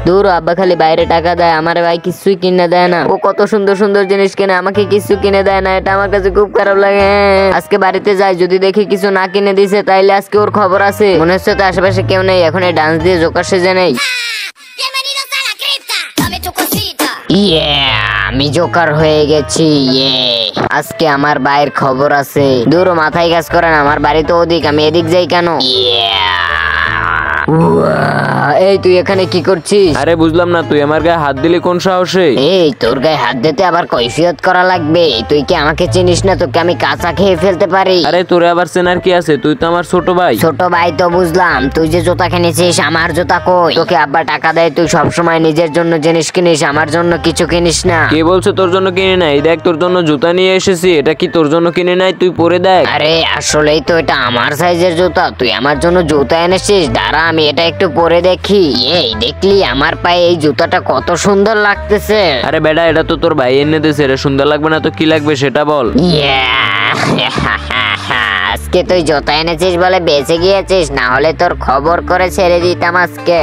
দূর আব্বা খালি বাইরে টাকা দেয়, আমার ভাই কিছুই কিনে দেয় না। ও কত সুন্দর সুন্দর জিনিস কিনে, আমাকে কিছু কিনে দেয় না, এটা আমার কাছে খুব খারাপ লাগে। আজকে বাড়িতে যাই, যদি দেখি কিছু না কিনে দিছে তাইলে আজকে ওর খবর আছে। মনে হচ্ছে তো আশেপাশে কেউ নেই, এখন এই ডান্স দিয়ে জোকার সেজে নেই। আমি জোকার হয়ে গেছি। আজকে আমার ভাইয়ের খবর আছে। দূর মাথায় কাজ করে না, আমার বাড়ি তো ওদিক, আমি এদিক যাই কেন? এই তুই এখানে কি করছিস? আরে বুঝলাম না, তুই আমার গায়ে হাত দিলি কোন সাহসে? এই তোর গায়ে হাত দিতে আবার কৈফিয়ত করা লাগবে? তুই কি আমাকে চিনিস না? তোকে আমি কাঁচা খেয়ে ফেলতে পারি। আরে তোরে আবার চেনার কি আছে? তুই তো আমার ছোট ভাই। ছোট ভাই তো বুঝলাম, তুই যে জুতা কিনেছিস, আমার জুতা কই? তোকে আব্বা টাকা দেয়, তুই সবসময় নিজের জন্য জিনিস কিনিস, আমার জন্য কিছু কিনিস না। কে বলছে তোর জন্য কিনে নাই? দেখ তোর জন্য জুতা নিয়ে এসেছি, এটা কি তোর জন্য কিনে নাই? তুই পরে দেখ। আরে আসলেই তো এটা আমার সাইজের জুতা, তুই আমার জন্য জুতা এনেছিস? দাঁড়া আমি এটা একটু পরে দেখি। এই দেখলি আমার পায়ে এই জুতাটা কত সুন্দর লাগতেছে। আরে বেটা, এটা তো তোর ভাই এনে দিয়েছে, এটা সুন্দর লাগবে না তো কি লাগবে সেটা বল। আজকে তুই জুতা এনেছিস বলে বেঁচে গিয়েছিস, না হলে তোর খবর করে ছেড়ে দিতাম আজকে।